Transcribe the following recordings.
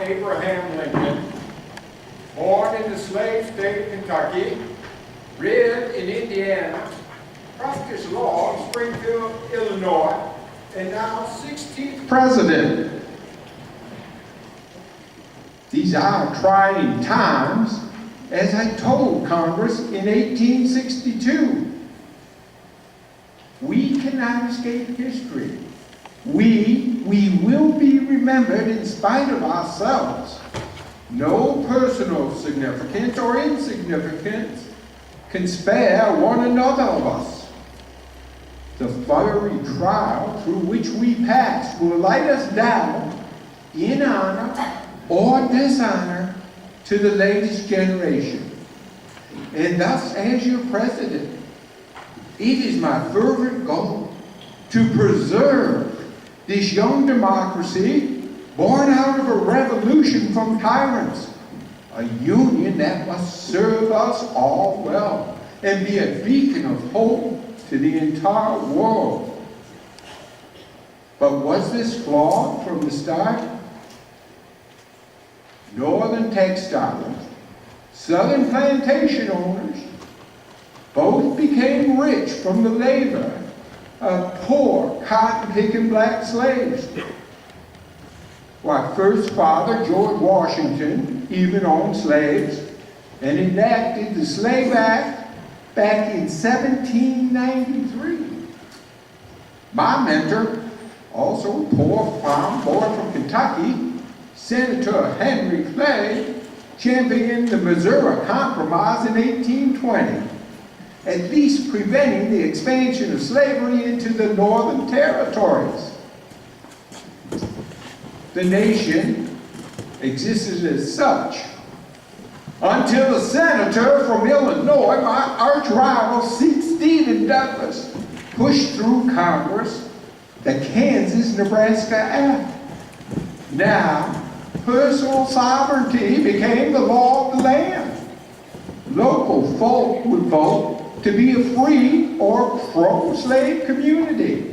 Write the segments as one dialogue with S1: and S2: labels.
S1: Abraham Lincoln, born in the slave state of Kentucky, reared in Indiana, practiced law in Springfield, Illinois, and now 16th president. These are trying times, as I told Congress in 1862. We cannot escape history. We will be remembered in spite of ourselves. No personal significance or insignificance can spare one another of us. The fiery trial through which we pass will light us down in honor or dishonor to the latest generation. And thus, as your president, it is my fervent goal to preserve this young democracy born out of a revolution from tyrants, a union that must serve us all well and be a beacon of hope to the entire world. But was this flawed from the start? Northern textiles, Southern plantation owners, both became rich from the labor of poor cotton-picking black slaves. Why, first father George Washington even owned slaves and enacted the Slave Act back in 1793. My mentor, also a poor farm boy from Kentucky, Senator Henry Clay, championed the Missouri Compromise in 1820, at least preventing the expansion of slavery into the northern territories. The nation existed as such until a senator from Illinois, my arch rival Stephen Douglas, pushed through Congress the Kansas-Nebraska Act. Now, personal sovereignty became the law of the land. Local folk would vote to be a free or pro-slave community.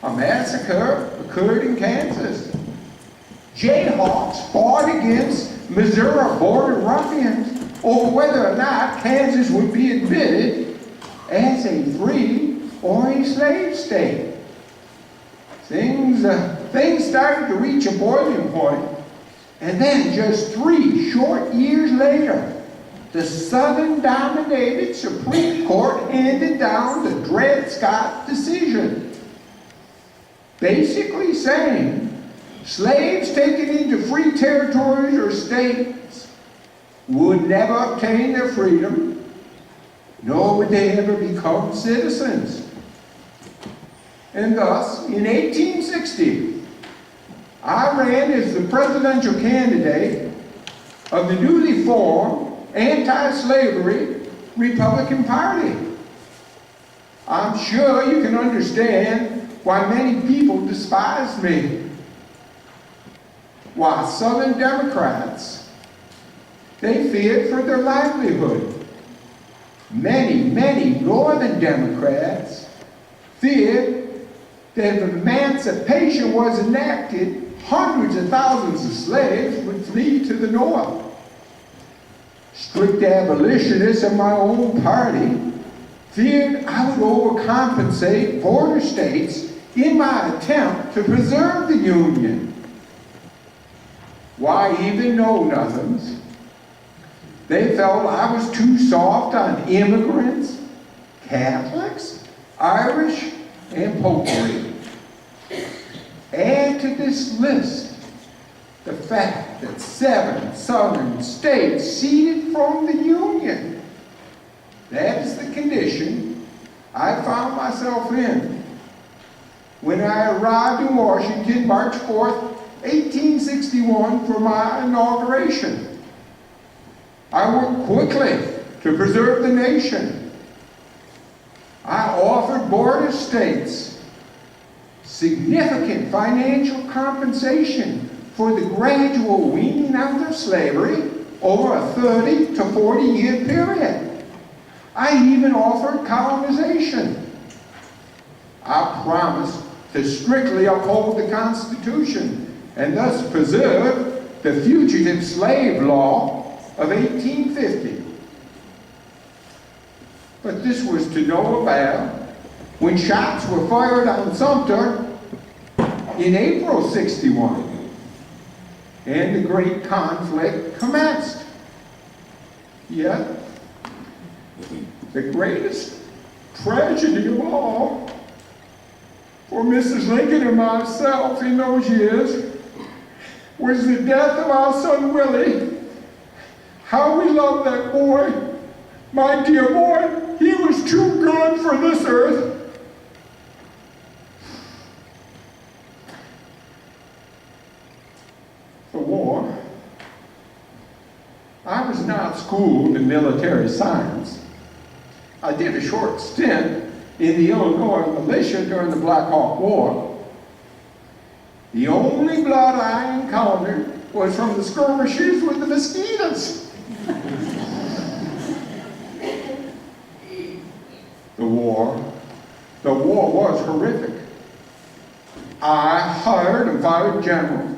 S1: A massacre occurred in Kansas. Jayhawks fought against Missouri border ruffians over whether or not Kansas would be admitted as a free or a slave state. Things started to reach a boiling point, and then just 3 short years later, the Southern-dominated Supreme Court handed down the Dred Scott decision, basically saying slaves taken into free territories or states would never obtain their freedom, nor would they ever become citizens. And thus, in 1860, I ran as the presidential candidate of the newly formed anti-slavery Republican Party. I'm sure you can understand why many people despised me. Why Southern Democrats, they feared for their livelihood. Many Northern Democrats feared that if emancipation was enacted, hundreds of thousands of slaves would flee to the North. Strict abolitionists of my own party feared I would overcompensate border states in my attempt to preserve the Union. Why, even know-nothings, they felt I was too soft on immigrants, Catholics, Irish, and popery. Add to this list the fact that 7 southern states seceded from the Union. That is the condition I found myself in when I arrived in Washington March 4th, 1861 for my inauguration. I worked quickly to preserve the nation. I offered border states significant financial compensation for the gradual weaning out of slavery over a 30 to 40 year period. I even offered colonization. I promised to strictly uphold the Constitution and thus preserved the fugitive slave law of 1850. But this was to no avail when shots were fired on Sumter in April '61, and the great conflict commenced. Yet, the greatest tragedy of all for Mrs. Lincoln and myself in those years was the death of our son Willie. How we loved that boy, my dear boy. He was too good for this earth. The war. I was not schooled in military science. I did a short stint in the Illinois militia during the Black Hawk War. The only blood I encountered was from the skirmishes with the mosquitoes. The war was horrific. I hired a fired general.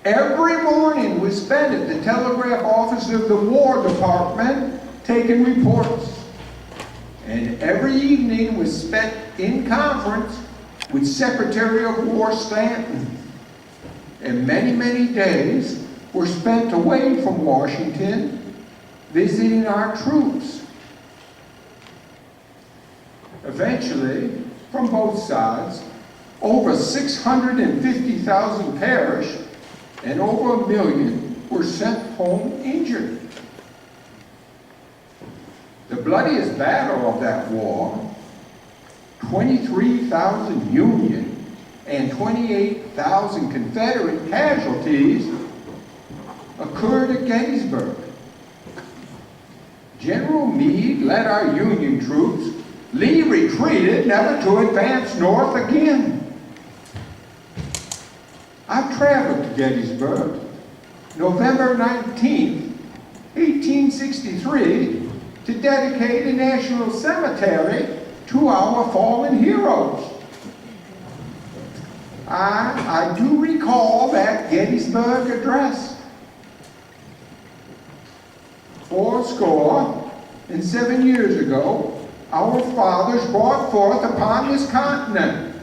S1: Every morning was spent at the telegraph office of the War Department taking reports. And every evening was spent in conference with Secretary of War Stanton. And many, many days were spent away from Washington visiting our troops. Eventually, from both sides, over 650,000 perished and over 1 million were sent home injured. The bloodiest battle of that war, 23,000 Union and 28,000 Confederate casualties, occurred at Gettysburg. General Meade led our Union troops. Lee retreated, never to advance north again. I traveled to Gettysburg, November 19th, 1863, to dedicate a national cemetery to our fallen heroes. I do recall that Gettysburg address. 7 years ago, our fathers brought forth upon this continent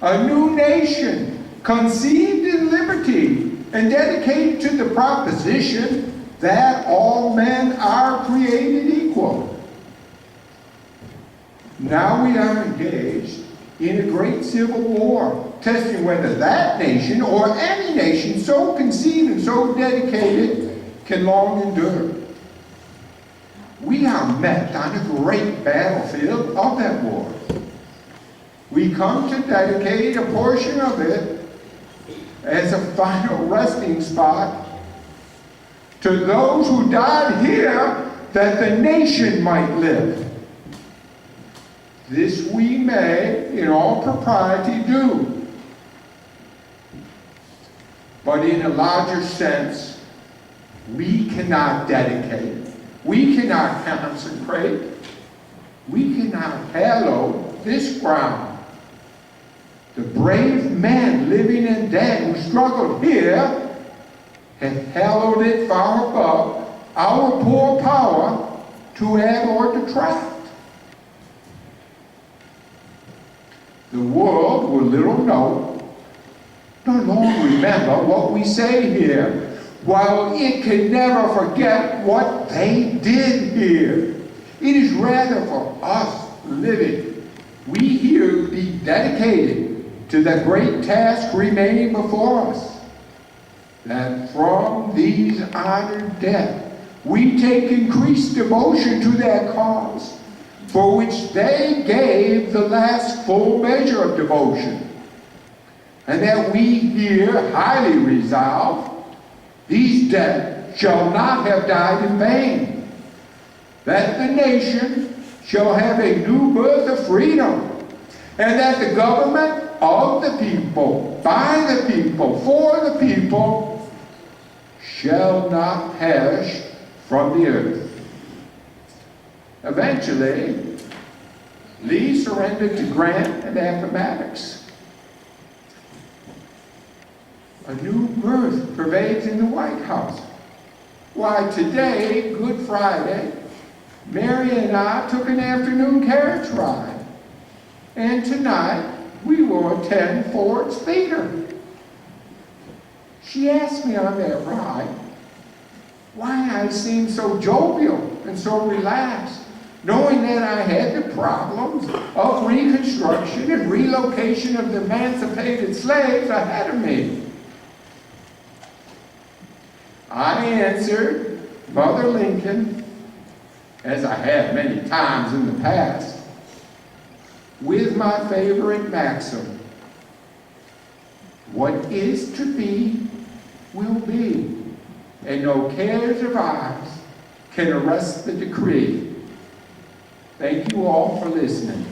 S1: a new nation conceived in liberty and dedicated to the proposition that all men are created equal. Now we are engaged in a great civil war, testing whether that nation or any nation so conceived and so dedicated can long endure. We are met on a great battlefield of that war. We come to dedicate a portion of it as a final resting spot to those who died here that the nation might live. This we may, in all propriety, do. But in a larger sense, we cannot dedicate. We cannot consecrate. We cannot hallow this ground. The brave men, living and dead, who struggled here have hallowed it far above our poor power to add or detract. The world will little know, nor long remember what we say here, while it can never forget what they did here. It is rather for us living, we here be dedicated to the great task remaining before us, that from these honored dead we take increased devotion to their cause, for which they gave the last full measure of devotion, and that we here highly resolve these dead shall not have died in vain, that the nation shall have a new birth of freedom, and that the government of the people, by the people, for the people, shall not perish from the earth. Eventually, Lee surrendered to Grant and Appomattox. A new mirth pervades in the White House. Why, today, Good Friday, Mary and I took an afternoon carriage ride. And tonight, we will attend Ford's Theater. She asked me on that ride why I seemed so jovial and so relaxed, knowing that I had the problems of Reconstruction and relocation of the emancipated slaves ahead of me. I answered Mother Lincoln, as I have many times in the past, with my favorite maxim: what is to be will be, and no cares of ours can arrest the decree. Thank you all for listening.